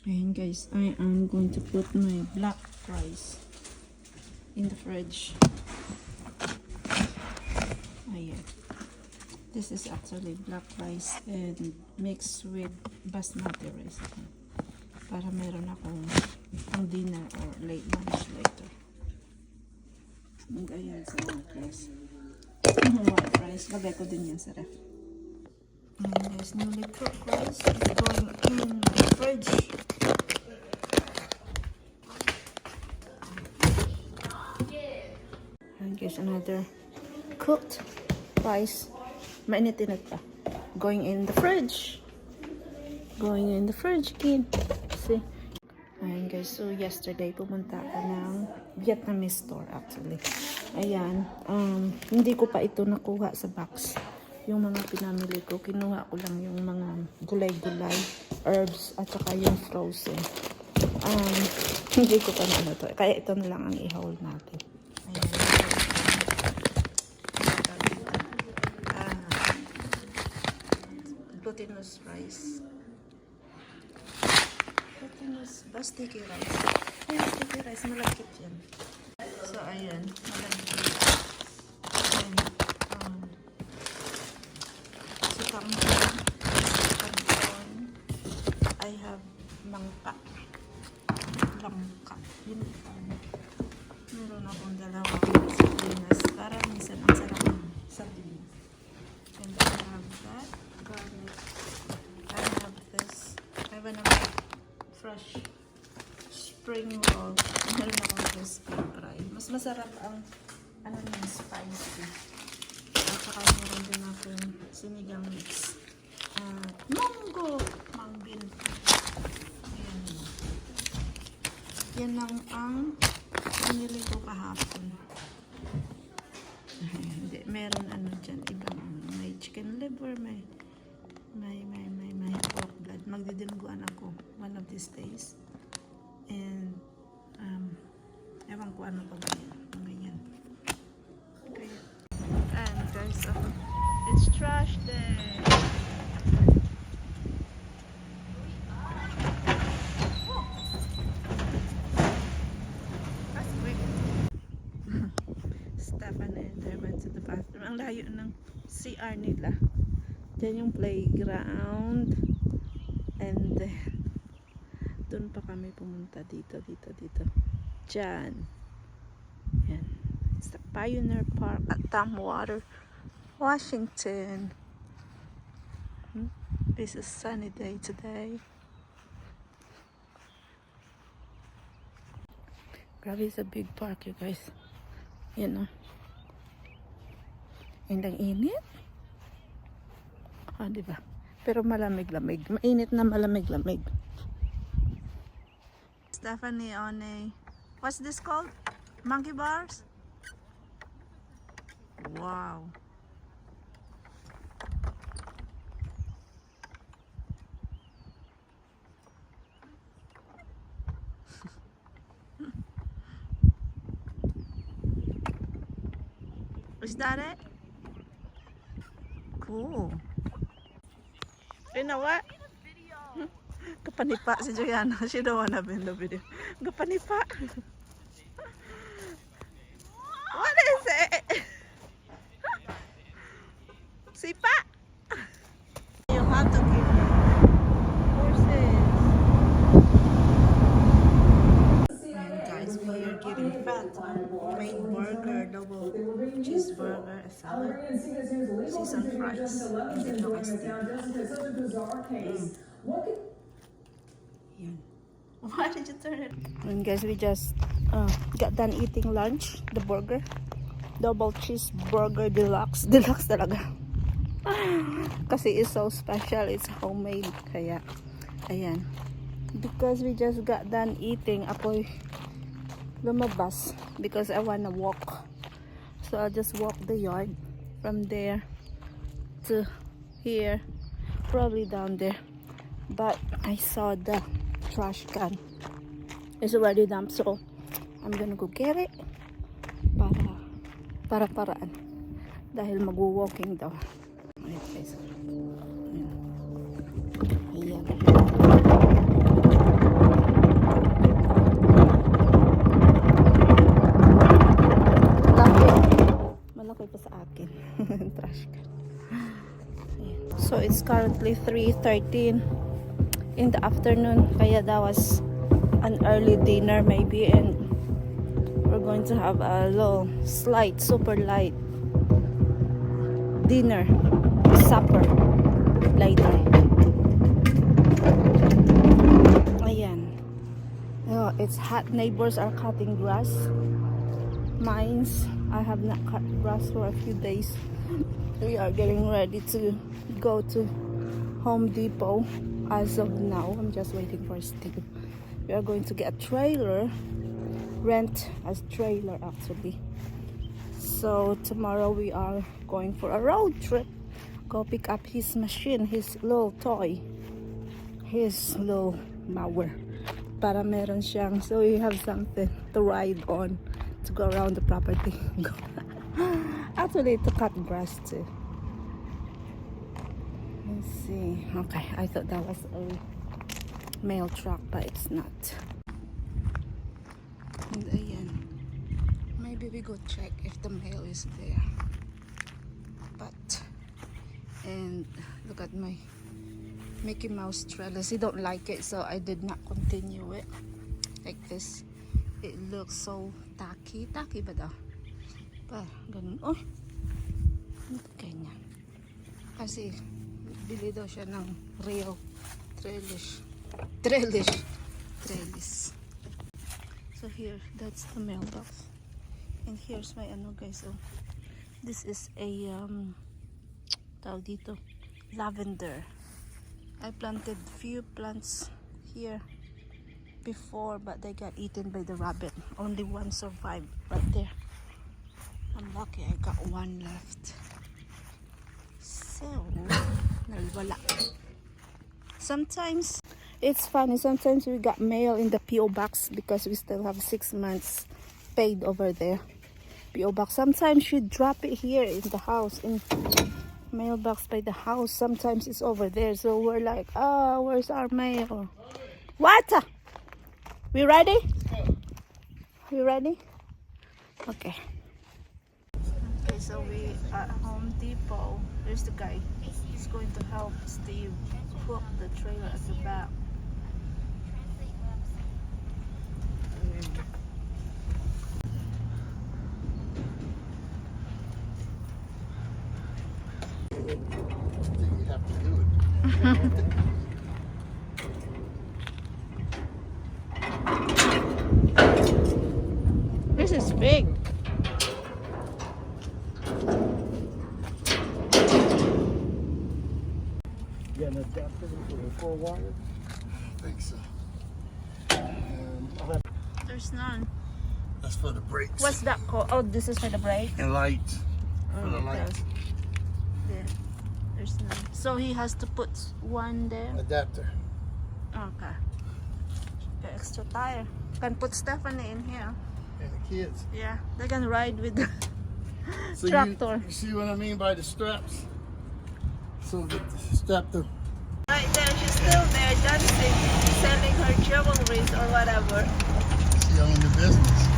Ayan guys, I am going to put my black rice in the fridge. Ayan. This is actually black rice and mixed with basmati rice. Para meron akong pang dinner or late lunch later. And ayan sa white rice. White rice, lagay ko din yan sa ref. And there's newly cooked rice is going in the fridge. And there's another cooked rice. Mainitinag pa. Going in the fridge. Going in the fridge, kid. See? Ayan guys, so yesterday pumunta ako ng Vietnamese store actually. Ayan, hindi ko pa ito nakuha sa box. Yung mga pinamili ko, kinuha ko lang yung mga gulay-gulay, herbs, at saka yung frozen. Hindi ko pa na to. Kaya ito na lang ang i-haul natin. Ayan. Glutinous rice. Glutinous bastiki rice. Ayan, bastiki rice, malagkit yan. So, ayan, malagkit. And, I have langka. Yun. Meron akong dalawang sardinas. Para minsan ang sarap ng sardinas. And I have that garlic. I have this. I wanna make fresh spring roll. Meron akong crispy fry. Mas masarap ang ano yung spicy. At saka meron din akong sinigang mix. Manggin. Ayan. Yan lang ang pinili ko kahapon. Hindi, meron ano dyan, ibang may chicken liver, may pork blood. Magdidilguan ako one of these days. And, ewan ko ano pa ba yan. Mga yan. Okay. And guys, it's trash day. Stefan and I went to the bathroom. Ang layo ng CR nila. Diyan yung playground. And doon pa kami pumunta dito. Diyan. Yan. It's the Pioneer Park at Tumwater, Washington. It's a sunny day today. Grabe, it's a big park, you guys. Yan o. And ang init. Diba? Pero malamig-lamig. Mainit na malamig-lamig. Stephanie One. What's this called? Monkey bars? Wow. Is that it? Cool. You know what? Kapanipa si Joanna. She don't wanna be in the video. Kapanipa. What is it? Sipa. You have to give horses. And guys, we are getting fat. Plain burger, double cheeseburger, a salad, seasoned fries, and then no iced tea. Why did you turn it? And guys, we just got done eating lunch. The burger, double cheeseburger deluxe. Deluxe talaga. Kasi it's so special. It's homemade. Kaya, ayan. Because we just got done eating, ako'y lumabas because I wanna walk. So I'll just walk the yard from there to here, probably down there. But I saw the trash can is already dumped, so I'm gonna go get it para paraan dahil mag-walking daw. Ayan guys. Ayan. exactly 3:13 in the afternoon. Kaya that was an early dinner maybe, and we're going to have a little slight, super light dinner, supper later. Ayan. Oh, it's hot. Neighbors are cutting grass. Mines, I have not cut grass for a few days. We are getting ready to go to Home Depot as of now. I'm just waiting for Steve. We are going to get a trailer, rent a trailer actually. So tomorrow we are going for a road trip. Go pick up his machine, his little toy, his little mower. Para meron siyang, so we have something to ride on to go around the property. Actually, to cut grass too. Let's see. Okay, I thought that was a mail truck, but it's not. And ayan. Maybe we go check if the mail is there. But, and look at my Mickey Mouse trellis. He don't like it, so I did not continue it like this. It looks so tacky ba daw? Pa, ganun. Oh, ganyan. Kasi bili daw siya ng real trellis. So here, that's the mailbox. And here's my ano guys. So this is a tawag dito, lavender. I planted few plants here before, but they got eaten by the rabbit. Only one survived right there. I'm lucky I got one left. So, nalwala. Sometimes it's funny. Sometimes we got mail in the PO box because we still have 6 months paid over there. PO box. Sometimes you drop it here in the house, in mailbox by the house. Sometimes it's over there. So we're like, oh, where's our mail? What? We ready? You ready? Okay. Okay, so we are at Home Depot. There's the guy. He's going to help Steve hook the trailer at the back. You have to do it. This is big. You got an adapter for the 4 wire? I think so. I'll have, There's none. that's for the brakes. What's that called? Oh, this is for the brake. And lights. For the it lights. does. Yeah, there's none. So he has to put one there. Adapter. Okay. The extra tire. Can put Stephanie in here. And the kids. Yeah, they can ride with the So tractor. You see what I mean by the straps? So the strap the. Right there, she's still there dancing, selling her jewelries or whatever. She owned the business.